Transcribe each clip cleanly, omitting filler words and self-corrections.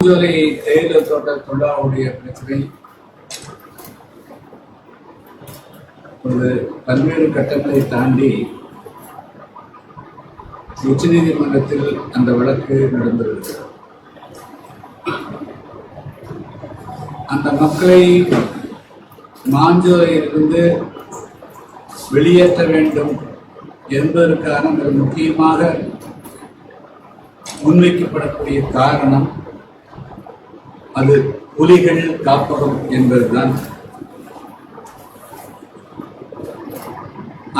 தேயிலை தோட்ட தொழிலாளருடைய பிரச்சனை ஒரு பல்வேறு கட்டங்களை தாண்டி உச்ச நீதிமன்றத்தில் அந்த வழக்கு நடந்திருக்கிறது. அந்த மக்களை மாஞ்சோலையிலிருந்து வெளியேற்ற வேண்டும் என்பதற்கான மிக முக்கியமாக முன்வைக்கப்படக்கூடிய காரணம் அது புலிகள் காப்பகம் என்பதுதான்.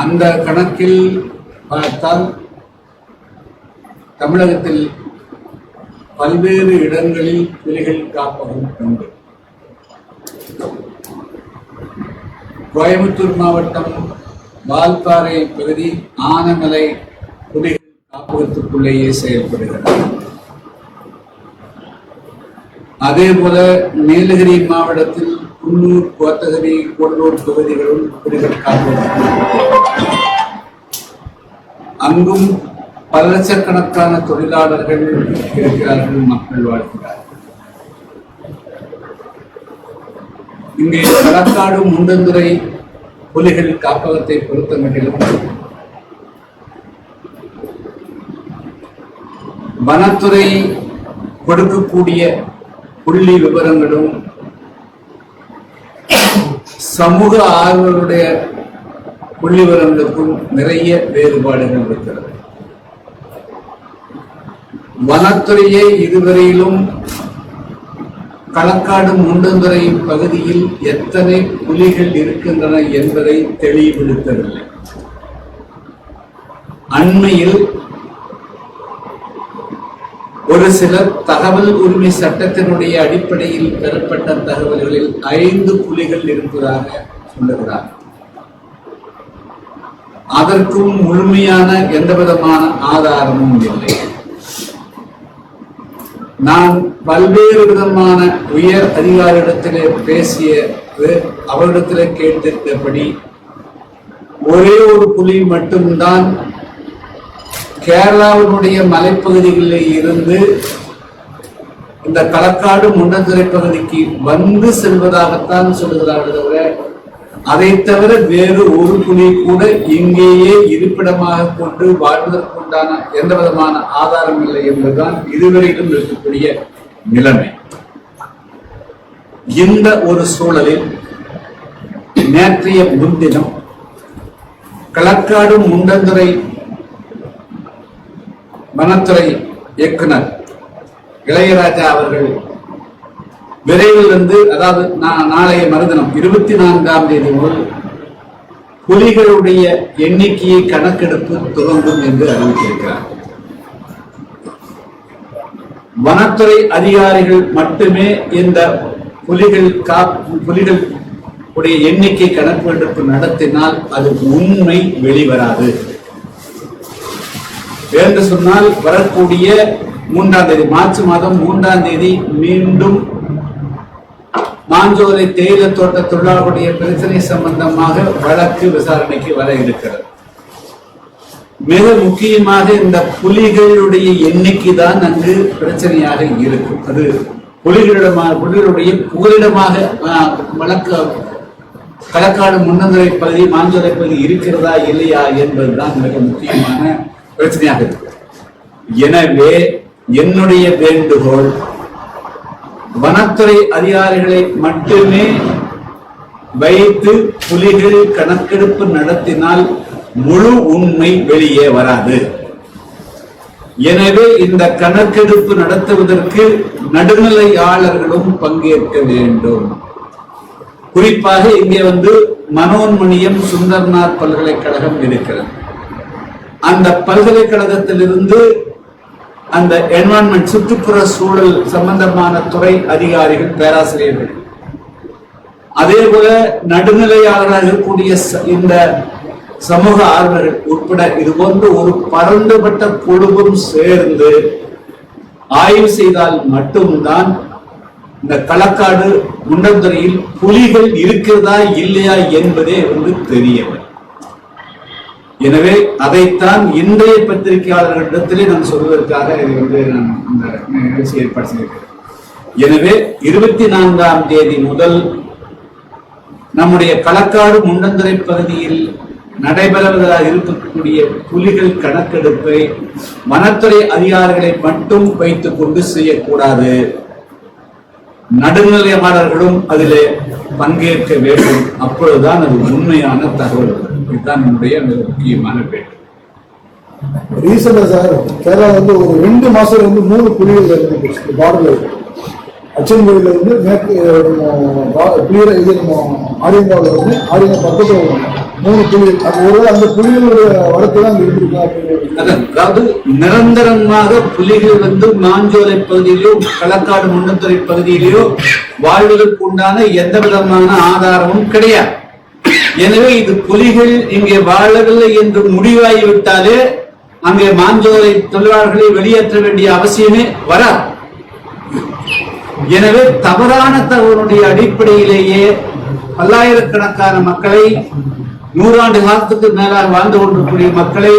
அந்த கணக்கில் பார்த்தால் தமிழகத்தில் பல்வேறு இடங்களில் புலிகள் காப்பகம் உண்டு. கோயம்புத்தூர் மாவட்டம் வால்பாறை பகுதி ஆனமலை புலிகள் காப்பகத்துக்குள்ளேயே செயல்படுகிறது. அதே போல நீலகிரி மாவட்டத்தில் குன்னூர், கோத்தகிரி, கொல்லூர் பகுதிகளும் புலிகள் காப்பகம். அங்கும் பல லட்சக்கணக்கான தொழிலாளர்கள் இருக்கிறார்கள், மக்கள் வாழ்கிறார்கள். இங்கே களக்காடு முண்டந்துறை புலிகள் காப்பகத்தை பொறுத்தமட்டிலும் வனத்துறை கொடுக்கக்கூடிய புள்ளி விவரங்களும் சமூக ஆர்வலருடைய புள்ளி விவரங்களுக்கும் நிறைய வேறுபாடுகள் இருக்கிறது. வனத்துறையே இதுவரையிலும் களக்காடு முண்டந்துறை பகுதியில் எத்தனை புலிகள் இருக்கின்றன என்பதை தெளிவுபடுத்தவில்லை. அண்மையில் ஒரு சிலர் தகவல் உரிமை சட்டத்தினுடைய அடிப்படையில் பெறப்பட்ட தகவல்களில் 5 புலிகள் இருப்பதாக சொல்லுகிறார். அதற்கும் முழுமையான எந்தவிதமான ஆதாரமும் இல்லை. நான் பல்வேறு விதமான உயர் அதிகாரிடத்திலே பேசியது, அவரிடத்திலே கேட்டிருந்தபடி ஒரே ஒரு புலி மட்டும்தான் கேரளாவினுடைய மலைப்பகுதிகளில் இருந்து இந்த களக்காடு முண்டந்துறை பகுதிக்கு வந்து செல்வதாகத்தான் சொல்லுகிறார்கள் தவிர, அதை தவிர வேறு ஒரு புலி கூட இங்கேயே இருப்பிடமாக கொண்டு வாழ்வதற்குண்டான எந்த விதமான ஆதாரம் இல்லை என்பதுதான் இதுவரையிலும் இருக்கக்கூடிய நிலைமை. இந்த ஒரு சூழலில் நேற்றைய முன்தினம் களக்காடு முண்டந்துறை வனத்துறை இயக்குனர் இளையராஜா அவர்கள் விரைவில் இருந்து, அதாவது நாளைய மறுதினம் 24ஆம் தேதி முதல் புலிகளுடைய எண்ணிக்கையை கணக்கெடுப்பு துவங்கும் என்று அறிவித்திருக்கிறார். வனத்துறை அதிகாரிகள் மட்டுமே இந்த புலிகள் உடைய எண்ணிக்கை கணக்கெடுப்பு நடத்தினால் அது உண்மை வெளிவராது என்று சொன்னால், வரக்கூடிய 3ஆம் தேதி மார்ச் மாதம் 3ஆம் தேதி மீண்டும் மாஞ்சோலை தேயிலை தோட்ட தொழிலாளர்களுடைய பிரச்சனை சம்பந்தமாக வழக்கு விசாரணைக்கு வர இருக்கிறது. மிக முக்கியமாக இந்த புலிகளுடைய எண்ணிக்கை தான் அங்கு பிரச்சனையாக இருக்கும். அது புலிகளுடைய புகலிடமாக வழக்கு களக்காடு முண்டந்துறை பகுதி, மாஞ்சோலை பகுதி இருக்கிறதா இல்லையா என்பதுதான் மிக முக்கியமான பிரச்சனையாக இருக்கு. எனவே என்னுடைய வேண்டுகோள், வனத்துறை அதிகாரிகளை மட்டுமே வைத்து புலிகள் கணக்கெடுப்பு நடத்தினால் முழு உண்மை வெளியே வராது. எனவே இந்த கணக்கெடுப்பு நடத்துவதற்கு நடுநிலையாளர்களும் பங்கேற்க வேண்டும். குறிப்பாக இங்கே மனோன்மணியம் சுந்தர்நாத் பல்கலைக்கழகம் இருக்கிறது. அந்த பல்கலைக்கழகத்திலிருந்து அந்த என்வாரன்மெண்ட் சுற்றுப்புற சூழல் சம்பந்தமான துறை அதிகாரிகள், பேராசிரியர்கள், அதே போல நடுநிலையாளராக இருக்கக்கூடிய இந்த சமூக ஆர்வலர்கள் உட்பட இது போன்ற ஒரு பரந்துபட்ட குழுவும் சேர்ந்து ஆய்வு செய்தால் மட்டும்தான் இந்த களக்காடு முண்டந்துறையில் புலிகள் இருக்கிறதா இல்லையா என்பதே தெரியவர். எனவே அதைத்தான் இன்றைய பத்திரிகையாளர்களிடத்திலே நான் சொல்வதற்காக நான் இந்த நிகழ்ச்சி ஏற்பாடு செய்திருக்கிறேன். எனவே 24ஆம் தேதி முதல் நம்முடைய களக்காடு முண்டந்துறை பகுதியில் நடைபெறுவதாக இருக்கக்கூடிய புலிகள் கணக்கெடுப்பை வனத்துறை அதிகாரிகளை மட்டும் வைத்துக் கொண்டு செய்யக்கூடாது. நடுநிலையாளர்களும் அதிலே பங்கேற்க வேண்டும். அப்பொழுதுதான் அது உண்மையான தகவல். இதுதான் என்னுடைய முக்கியமான பேட்டு. ரீசெண்டா சார் கேரளா ஒரு 2 மாசம் 3 புலிகள் பார்டர்ல அச்சன்கோயில மேற்கு புலிகளை ஆரியங்காவில் ஆரியங்க பக்கத்தில் 3 புலிகள். அது ஒருவேளை அந்த புலிகளுடைய வடக்கு தான் இருந்திருக்கா? அதாவது நிரந்தரமாக புலிகள் மாஞ்சோலை பகுதியிலோ களக்காடு முண்டந்துறை பகுதியிலேயோ வாழ்வதற்கு உண்டான எந்த விதமான ஆதாரமும் கிடையாது. எனவே இது புலிகள் இங்கே வாழவில்லை என்று முடிவாகிவிட்டாலே அங்கே மாஞ்சோலை தொழிலாளர்களை வெளியேற்ற வேண்டிய அவசியமே வராது. எனவே தவறான தகவலுடைய அடிப்படையிலேயே பல்லாயிரக்கணக்கான மக்களை 100 ஆண்டு காலத்துக்கு மேலாக வாழ்ந்து கொண்டிருக்கூடிய மக்களை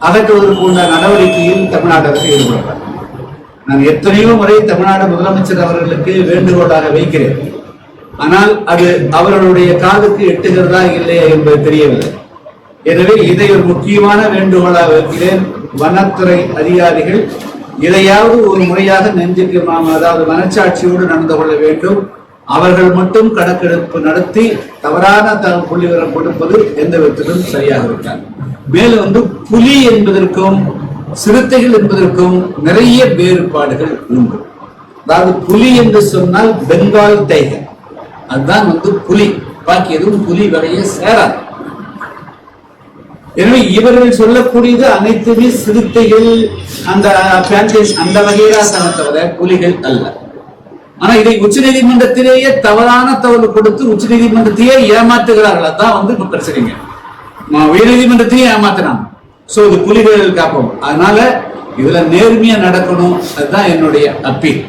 அகற்றுவதற்கு உள்ள நடவடிக்கையில் தமிழ்நாடு அரசு ஈடுபடுகிறார். நான் எத்தனையோ முறை தமிழ்நாடு முதலமைச்சர் அவர்களுக்கு வேண்டுகோளாக வைக்கிறேன். ஆனால் அது அவர்களுடைய காதுக்கு எட்டுகிறதா இல்லையா என்பது தெரியவில்லை. எனவே இதை ஒரு முக்கியமான வேண்டுகோளாக வைக்கிறேன். வனத்துறை அதிகாரிகள் இதையாவது ஒரு முறையாக நெஞ்சுக்கு அதாவது மனச்சாட்சியோடு நடந்து கொள்ள வேண்டும். அவர்கள் மட்டும் கணக்கெடுப்பு நடத்தி தவறான புள்ளி விவரம் கொடுப்பது எந்த விதத்திலும் சரியாக இருக்காது. மேலும் புலி என்பதற்கும் சிறுத்தைகள் என்பதற்கும் நிறைய வேறுபாடுகள் உண்டு. அதாவது புலி என்று சொன்னால் பெங்கால் டைகர், அதுதான் புலி. பாக்கி எதுவும் புலி வகையை சேராது. எனவே இவர்கள் சொல்லக்கூடியது அனைத்துமே சிறுத்தைகள் அந்த வகையில தவிர புலிகள் அல்ல. ஆனா இதை உச்ச நீதிமன்றத்திலேயே தவறான தகவல் கொடுத்து உச்ச நீதிமன்றத்தையே ஏமாற்றுகிறார்கள். அதான் இப்ப பிரச்சனைங்க. உயர் நீதிமன்றத்தையே ஏமாத்தினாங்க. சோ இது புலிகள் காப்போம். அதனால இதுல நேர்மையா நடக்கணும். அதுதான் என்னுடைய அப்பீல்.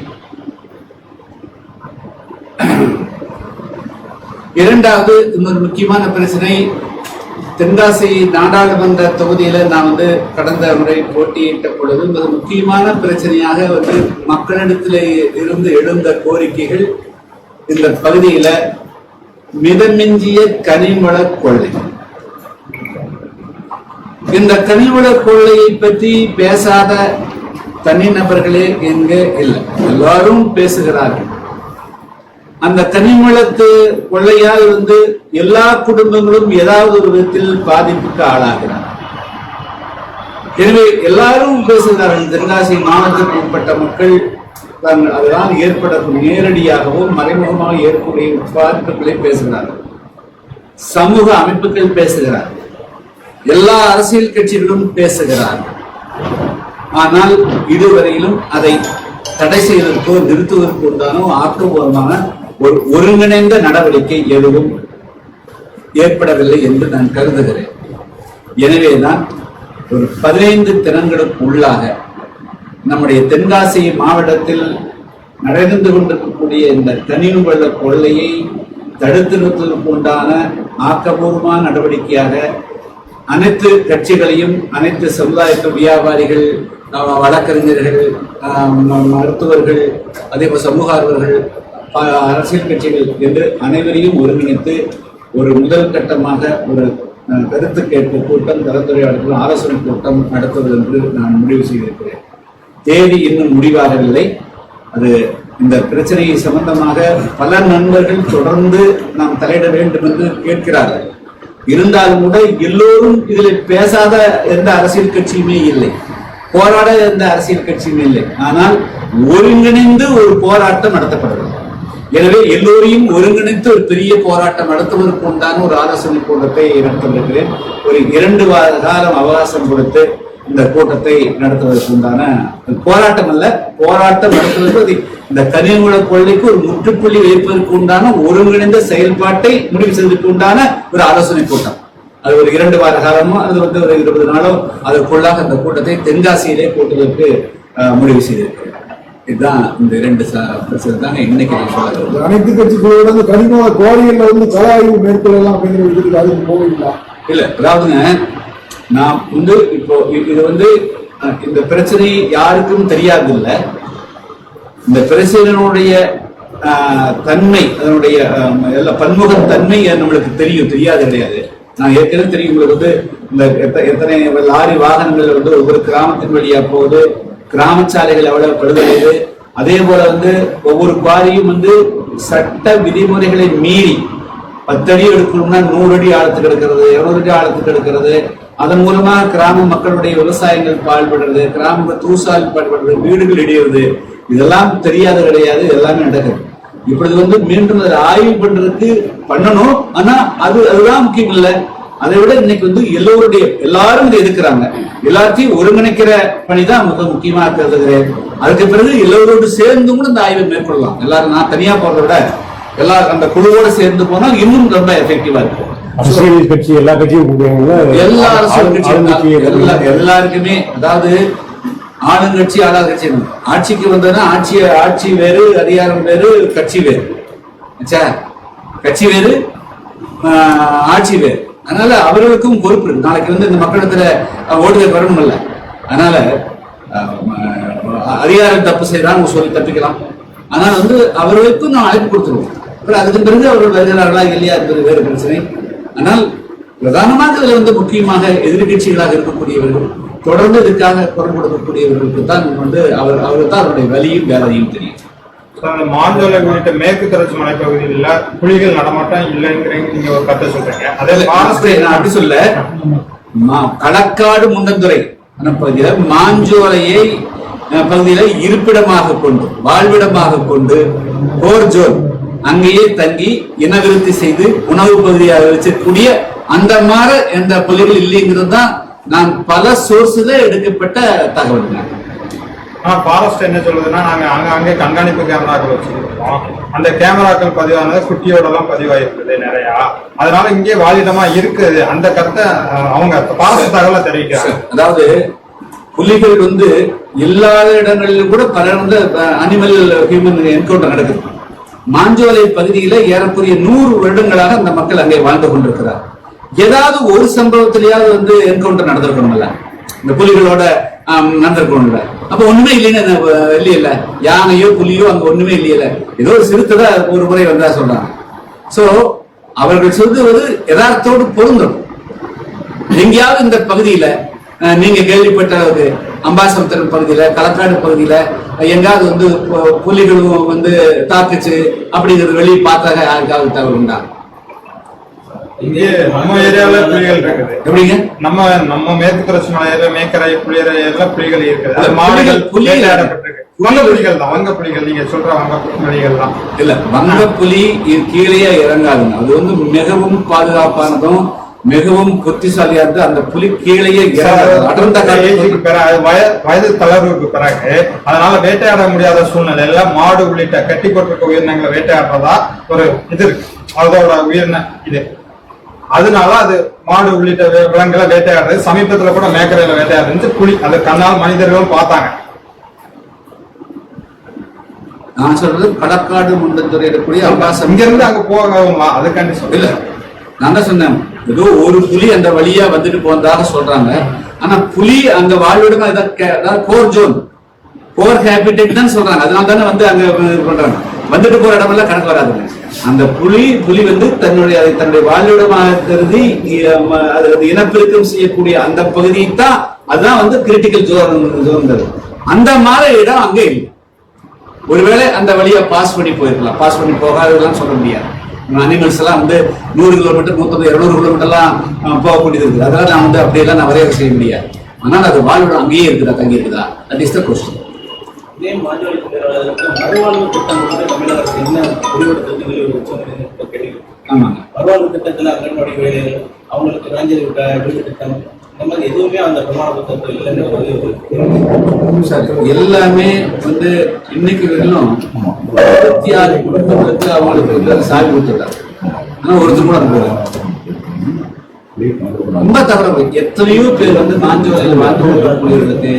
இரண்டாவது இன்னொரு முக்கியமான பிரச்சனை, தென்காசி நாடாளுமன்ற தொகுதியில நான் கடந்த முறை போட்டியிட்ட பொழுது மிக முக்கியமான பிரச்சனையாக மக்களிடத்தில் இருந்து எழுந்த கோரிக்கைகள் இந்த பகுதியில மிதமிஞ்சிய கனிமவள கொள்ளை. இந்த கனிமவள கொள்ளையை பற்றி பேசாத தனிநபர்களே எங்க இல்லை, எல்லாரும் பேசுகிறார்கள். அந்த கனிமவளத்து கொள்ளையால் எல்லா குடும்பங்களும் ஏதாவது ஒரு விதத்தில் பாதிப்புக்கு ஆளாகிறார். எனவே எல்லாரும் பேசுகிறார்கள். தென்காசி மாவட்டத்திற்கு உட்பட்ட மக்கள் அதனால் ஏற்படக்கூடிய நேரடியாகவும் மறைமுகமாக ஏற்படைய பாதிப்புகளை பேசுகிறார்கள். சமூக அமைப்புகள் பேசுகிறார்கள். எல்லா அரசியல் கட்சிகளும் பேசுகிறார்கள். ஆனால் இதுவரையிலும் அதை தடை செய்வதற்கோ நிறுத்துவதற்கு உண்டானோ ஆக்கப்பூர்வமான ஒரு ஒருங்கிணைந்த நடவடிக்கை எதுவும் ஏற்படவில்லை என்று நான் கருதுகிறேன். எனவேதான் ஒரு 15 தினங்களுக்கு உள்ளாக நம்முடைய தென்காசி மாவட்டத்தில் நடந்து கொண்டிருக்கக்கூடிய இந்த கனிமவள கொள்ளையை தடுத்து நிறுத்துவதற்கு உண்டான ஆக்கப்பூர்வமான நடவடிக்கையாக அனைத்து கட்சிகளையும், அனைத்து சமுதாயத்து வியாபாரிகள், வழக்கறிஞர்கள், மருத்துவர்கள், அதேபோல் சமூக ஆர்வலர்கள், அரசியல் கட்சிகள் என்று அனைவரையும் ஒருங்கிணைத்து ஒரு முதல் கட்டமாக ஒரு கருத்து கேட்பு கூட்டம், கலந்துரையாடல், ஆலோசனை கூட்டம் நடத்துவது என்று நான் முடிவு செய்திருக்கிறேன். தேதி இன்னும் முடிவாகவில்லை. அது இந்த பிரச்சனையை சம்பந்தமாக பல நண்பர்கள் தொடர்ந்து நாம் தலையிட வேண்டும் என்று கேட்கிறார்கள். இருந்தாலும் கூட எல்லோரும் இதில் பேசாத எந்த அரசியல் கட்சியுமே இல்லை, போராட எந்த அரசியல் கட்சியுமே இல்லை. ஆனால் ஒருங்கிணைந்து ஒரு போராட்டம் நடத்தப்படுகிறது. எனவே எல்லோரையும் ஒருங்கிணைத்து ஒரு பெரிய போராட்டம் நடத்துவதற்கு உண்டான ஒரு ஆலோசனை கூட்டத்தை நடத்தவிருக்கிறேன். ஒரு 2 வார காலம் அவகாசம் கொடுத்து இந்த கூட்டத்தை நடத்துவதற்கு உண்டான போராட்டம் அல்ல, போராட்டம் நடத்துவதற்கு இந்த கனிமவள கொள்ளைக்கு ஒரு முற்றுப்புள்ளி வைப்பதற்கு உண்டான ஒருங்கிணைந்த செயல்பாட்டை முடிவு செய்வதற்கு உண்டான ஒரு ஆலோசனை கூட்டம். அது ஒரு 2 வார காலமோ அது ஒரு 20 நாளோ அதற்குள்ளாக அந்த கூட்டத்தை தென்காசியிலே கூட்டுவதற்கு முடிவு செய்திருக்கிறேன். இதுதான் இந்த 2 பிரச்சனை தாங்க இன்னைக்கு அனைத்து கட்சிகளோட கனிமவள கோரியில் கலாய்வு மேற்கொள்ளலாம் அப்படிங்கிற இதுக்கு அதுக்கு போவீங்களா? இல்ல, அதாவதுங்க நாம் வந்து இப்போ இது வந்து இந்த பிரச்சனை யாருக்கும் தெரியாது இல்ல. இந்த பிரச்சனையினுடைய தன்மை, அதனுடைய எல்லா பன்முக தன்மை நம்மளுக்கு தெரியாது கிடையாது. நான் ஏற்கனவே தெரியும் உங்களுக்கு வந்து இந்த எத்தனை லாரி வாகனங்கள் வந்து ஒவ்வொரு கிராமத்தின் வழியா போகுது, கிராம சாலைகள் எவ்வளவு பழுதடையுது. அதே போல வந்து ஒவ்வொரு குவாரியும் வந்து சட்ட விதிமுறைகளை மீறி 10 அடி எடுக்கணும்னா 100 அடி ஆழத்துக்கு எடுக்கிறது, 200 அடி ஆழத்துக்கு எடுக்கிறது. அதன் மூலமா கிராம மக்களுடைய விவசாயங்கள் பாழ்படுறது, கிராம தூசால் பாழ்படுறது, வீடுகள் இடியுறது, இதெல்லாம் தெரியாது கிடையாது. எல்லாமே நடக்குது. இப்படி வந்து மீண்டும் அதை ஆய்வு பண்றதுக்கு பண்ணணும். ஆனா அதுதான் முக்கியம் இல்லை. அதை விட இன்னைக்கு வந்து எல்லாரும் இதை எதிர்க்கிறாங்க. எல்லாத்தையும் ஒருங்கிணைக்கிற பணிதான் மிக முக்கியமா இருக்கிறது. அதுக்கு பிறகு எல்லோரோடு சேர்ந்து கூட இந்த ஆய்வை மேற்கொள்ளலாம். எல்லாரும் நான் தனியா போறதை விட எல்லாரும் அந்த குழுவோட சேர்ந்து போனா இன்னும் ரொம்ப எஃபெக்டிவா இருக்கும். அரசியல் கட்சி எல்லா கட்சியும் எல்லா அரசியல் கட்சியும் எல்லாருக்குமே, அதாவது ஆளுங்கட்சி ஆளாத கட்சி, ஆட்சிக்கு வந்ததுன்னா ஆட்சி வேறு, அதிகாரம் வேறு, கட்சி வேறு. கட்சி வேறு, ஆட்சி வேறு. அதனால அவர்களுக்கும் பொறுப்பு இருக்கு. நாளைக்கு வந்து இந்த மக்களிடத்துல ஓட்டுகள் வரணும் இல்ல. அதனால அதிகாரம் தப்பு செய்யறாங்க சொல்லி தப்பிக்கலாம். அதனால வந்து அவர்களுக்கும் நான் அழைப்பு கொடுத்துருவோம். அப்புறம் அதுக்கு பிறகு அவர்கள் வருகிறார்களா இல்லையா என்பது வேறு பிரச்சனை. ஆனால் பிரதானமாக இதுல வந்து முக்கியமாக எதிர்கட்சிகளாக இருக்கக்கூடியவர்கள், தொடர்ந்து இதுக்காக குரல் கொடுக்கக்கூடியவர்களுக்கு தான் வந்து அவருக்கு தான் அவருடைய வலியும் வேலையும் தெரியும். மாஞ்சோலை உள்ளிட்ட மேற்கு தொடர்ச்சி மலைப்பகுதியில் புலிகள் நடமாட்டம் இல்லைங்கிறீங்க, நீங்க ஒரு கருத்தை சொல்றீங்க. அதே நான் அப்படி சொல்ல, களக்காடு முண்டந்துறை பகுதியில மாஞ்சோலையை பகுதியில இருப்பிடமாக கொண்டு, வாழ்விடமாக கொண்டு, கோர் ஜோன் அங்கேயே தங்கி இனவிருத்தி செய்து உணவு பகுதியாக வச்சிருக்கக்கூடிய அந்த மாதிரி எந்த புலிகள் இல்லைங்கிறது தான் நான் பல சோர்ஸ்ல எடுக்கப்பட்ட தகவல். ஆனா ஃபாரஸ்ட் என்ன சொல்லுதுன்னா, நாங்க அங்கே கண்காணிப்பு கேமராக்கள் வச்சிருக்கோம். அந்த கேமராக்கள் பதிவானது குட்டியோட எல்லாம் பதிவாயிருக்குது நிறையா. அதனால இங்கே வாலிடமா இருக்குது. அந்த கருத்தை அவங்க ஃபாரஸ்ட் தகவலை தெரிவிக்கிறாங்க. அதாவது புலிகள் வந்து இல்லாத இடங்களிலும் கூட பல அனிமல் ஹியூமன் என்கவுண்டர் நடக்குது. மாஞ்சோலை பகுதியில ஏறக்குறைய 100 வருடங்களாக அந்த மக்கள் அங்கே வாழ்ந்து கொண்டிருக்கிறார். ஏதாவது ஒரு சம்பவத்திலேயாவது வந்து என்கவுண்டர் நடந்திருக்கணும்ல, இந்த புலிகளோட நடந்திருக்கணும்ல. அப்ப ஒண்ணுமே இல்லைன்னு இல்லையில, யானையோ புலியோ அங்க ஒண்ணுமே இல்லையில, ஏதோ ஒரு சிறுத்தை ஒரு முறை வந்தா சொல்றாங்க. சோ அவர்கள் சொல்லுவது யதார்த்தோடு பொருந்தும். எங்கேயாவது இந்த பகுதியில நீங்க கேள்விப்பட்ட அம்பாசமுத்திரம் பகுதியில, களக்காடு பகுதியில எங்காவது வந்து புலிகளும் வந்து தாக்குச்சு அப்படிங்கிறது வெளியே பார்த்தாக யாருக்காவது தகவல் உண்டா? இங்கே நம்ம ஏரியாவில புலிகள் இருக்குது. எப்படிங்க? நம்ம மேற்கு தொடர்ச்சி மலையில மேற்கரை புலிகள் புலிகள் இருக்குது. மாடுகள் புலிகள் தான், வங்க புலிகள். நீங்க சொல்ற வங்க புலிகள் தான் இல்ல, வங்க புலி கீழே இறங்காதுங்க. அது வந்து மிகவும் பாதுகாப்பானதும் மிகவும் புத்திசாலியா இருந்து அந்த புலி கீழே அடர்ந்த வயது தளர்வுக்கு பிறகு அதனால வேட்டையாட முடியாத சூழ்நிலையில மாடு உள்ளிட்ட கட்டி போட்டிருக்க உயிரினங்களை வேட்டையாடுறதா ஒரு இது இருக்கு. அதோட உயிரின இது, அதனால அது மாடு உள்ளிட்ட விலங்குகளை வேட்டையாடுறது. சமீபத்துல கூட மேக்கரையில வேட்டையாடுறது புலி, அது கண்ணால் மனிதர்களும் பார்த்தாங்க. நான் சொல்றது களக்காடு முண்டந்துறை இருக்கக்கூடிய அவகாசம். இங்க இருந்து அங்க போகவுமா? அதுக்காண்டி சொல்லல. நான் தான் சொன்னேன், ஏதோ ஒரு புலி அந்த வழியா வந்துட்டு போனதாக சொல்றாங்க. ஆனா புலி அங்க வாழ்விடமா கோர் ஜோன், கோர் ஹேபிடேட் தான் சொல்றாங்க. அதனால தானே வந்து அங்க பண்றாங்க. வந்துட்டு போற இடமெல்லாம் கணக்கு வராதுங்க. அந்த புலி வந்து தன்னுடைய வாழ்விடமாக கருதி இனப்பெருக்கம் செய்யக்கூடிய அந்த பகுதியை தான், அதுதான் வந்து கிரிட்டிக்கல் ஜோன். அந்த மாதிரி இடம் அங்கே இல்லை. ஒருவேளை அந்த வழியா பாஸ் பண்ணி போயிருக்கலாம், பாஸ் பண்ணி போகாதெல்லாம் சொல்ல முடியாது. அனிமல்ஸ் எல்லாம் வந்து 100 கிலோமீட்டர் 150 200 கிலோமீட்டர் எல்லாம் போகக்கூடியது இருக்குது. அதெல்லாம் நான் வந்து அப்படியெல்லாம் நான் வரையறை செய்ய முடியாது. ஆனால் அது வாழ்விடம் அங்கேயே இருக்குதா, தங்கி இருக்குதா? That is the question. மறுவாழ்வு திட்டம் வந்து தமிழக அரசு என்ன முடிவெடுத்தது? ஆமாங்க, மறுவாழ்வு திட்டத்தில் அங்கன்வாடி வேலைகள், அவங்களுக்கு விளைஞ்சல் விடுதி திட்டம், இந்த மாதிரி எதுவுமே அந்த பிரமாண புத்தகத்தில் இல்லைன்னு எல்லாமே வந்து இன்னைக்கு வரலும் 26 குடும்பங்களுக்கு அவங்களுக்கு வந்து சாவி கொடுத்துட்டாங்க. ஆனா ஒருத்தர் கூட ரொம்ப தவறு. எத்தனையோ பேர் வந்து மாஞ்சோலையில் வாழ்ந்து கொண்டிருக்கக்கூடியவர்களுக்கு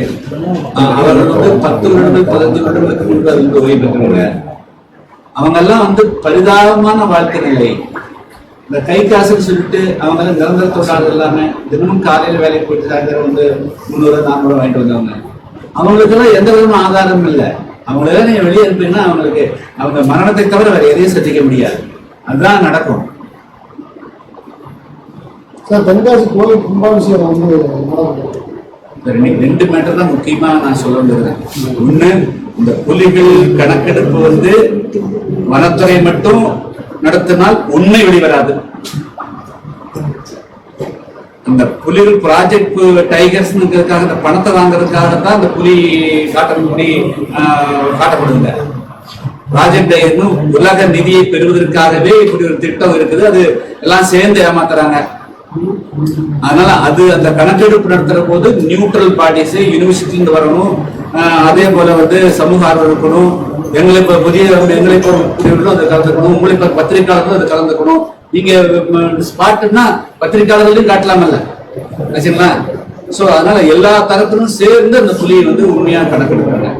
அவர்கள் வந்து 10 வருடங்கள் 15 வருடங்களுக்கு முன்பு அது ஓய்வு பெற்றவங்க. அவங்க எல்லாம் வந்து பரிதாபமான வாழ்க்கை நிலை. இந்த கை காசுன்னு சொல்லிட்டு அவங்க எல்லாம் நிரந்தர தொழிலாளர் இல்லாம தினமும் காலையில வேலைக்கு போயிட்டு சாயந்தரம் வந்து 300-400 வாங்கிட்டு வந்தவங்க, அவங்களுக்கெல்லாம் எந்த விதமான ஆதாரமும் இல்லை. அவங்களெல்லாம் நீங்க வெளியே இருப்பீங்கன்னா அவங்களுக்கு அவங்க மரணத்தை தவிர வேற எதையும் சந்திக்க முடியாது. அதுதான் நடக்கும். சார் தென்காசி கோவில் கும்பாபிஷேகம் வந்து ரெண்டு மேட்டர் தான் முக்கியமா நான் சொல்ல வந்துடுறேன். ஒண்ணு, இந்த புலிகள் கணக்கெடுப்பு வந்து வனத்துறை மட்டும் நடத்தினால் உண்மை வெளிவராது. அந்த புலிகள் ப்ராஜெக்ட் டைகர்ஸ்னுக்காக அந்த பணத்தை வாங்குறதுக்காகத்தான் அந்த புலி காட்டப்படுதுங்க. ப்ராஜெக்ட் டைகர்னு உலக நிதியை பெறுவதற்காகவே இப்படி ஒரு திட்டம் இருக்குது. அது எல்லாம் சேர்ந்து ஏமாத்துறாங்க. அதனால அது அந்த கணக்கெடுப்பு நடத்துற போது நியூட்ரல் பாடிஸ் யூனிவர்சிட்டியில வரணும். அதே போல வந்து சமூக ஆர்வம் இருக்கணும். எங்களை இப்ப எங்களை இப்போ அது கலந்துக்கணும். உங்களை இப்ப பத்திரிகையாளர்களும் அது கலந்துக்கணும். நீங்க ஸ்பாட்னா பத்திரிகையாளர்களையும் காட்டலாமல்ல, சரிங்களா? சோ அதனால எல்லா தரத்திலும் சேர்ந்து அந்த புலியை வந்து உண்மையா கணக்கெடுக்கிறாங்க.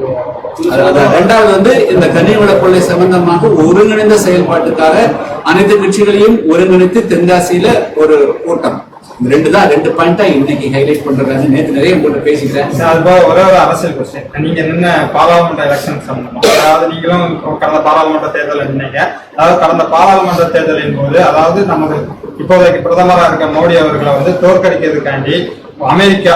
ரெண்டாவது வந்து இந்த கனிவள கொள்ளை சம்பந்தமாக ஒருங்கிணைந்த செயல்பாட்டுக்காக அனைத்து கட்சிகளையும் ஒருங்கிணைத்து தென்காசியில ஒரு கூட்டம். ரெண்டு பாயிண்டா இன்னைக்கு ஹைலைட் பண்றாங்க. நேற்று நிறைய உங்கள்கிட்ட பேசிட்டேன். ஒரே ஒரு அரசியல் கொஸ்டின். நீங்க நின்ன பாராளுமன்ற எலெக்ஷன் சம்பந்தமா, அதாவது நீங்களும் கடந்த பாராளுமன்ற தேர்தல் நின்னீங்க. அதாவது கடந்த பாராளுமன்ற தேர்தலின் போது, அதாவது நமது இப்போதைக்கு பிரதமராக இருக்க மோடி அவர்களை வந்து தோற்கடிக்கிறதுக்காண்டி அமெரிக்கா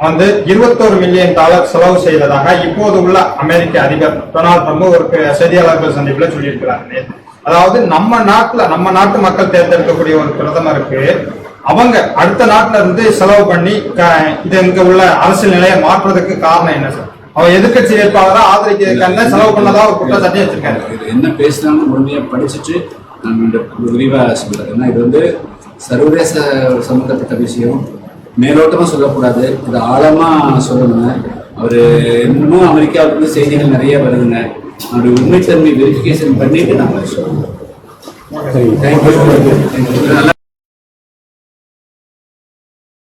வந்து $21 மில்லியன் செலவு செய்ததாக இப்போது உள்ள அமெரிக்க அதிபர் டொனால்ட் ட்ரம்ப் ஒரு செய்தியாளர்கள் சந்திப்புல சொல்லியிருக்கிறாங்க. அதாவது நம்ம நாட்டு மக்கள் தேர்ந்தெடுக்கக்கூடிய ஒரு பிரதமருக்கு அவங்க அடுத்த நாட்டுல இருந்து செலவு பண்ணி இது இங்க உள்ள அரசியல் நிலையை மாற்றுறதுக்கு காரணம் என்ன சார்? அவன் எதிர்கட்சி வேட்பாளரா ஆதரிக்கிறதுக்கான செலவு பண்ணதா ஒரு குற்றச்சாட்டை வச்சிருக்காரு. இது என்ன பேசினாலும் முழுமையா படிச்சுட்டு நான் விரிவா சொல்றேன். ஏன்னா இது வந்து சர்வதேச சம்பந்தப்பட்ட விஷயம். மேலோட்டமா சொல்லக்கூடாது, இது ஆழமா சொல்லணுங்க. அவரு இன்னமும் அமெரிக்காவில இருந்து செய்திகள் நிறைய வருதுங்க. அவருடைய உண்மைத்தன்மை வெரிஃபிகேஷன் பண்ணிட்டு நாம சொல்றோம். தேங்க்யூ.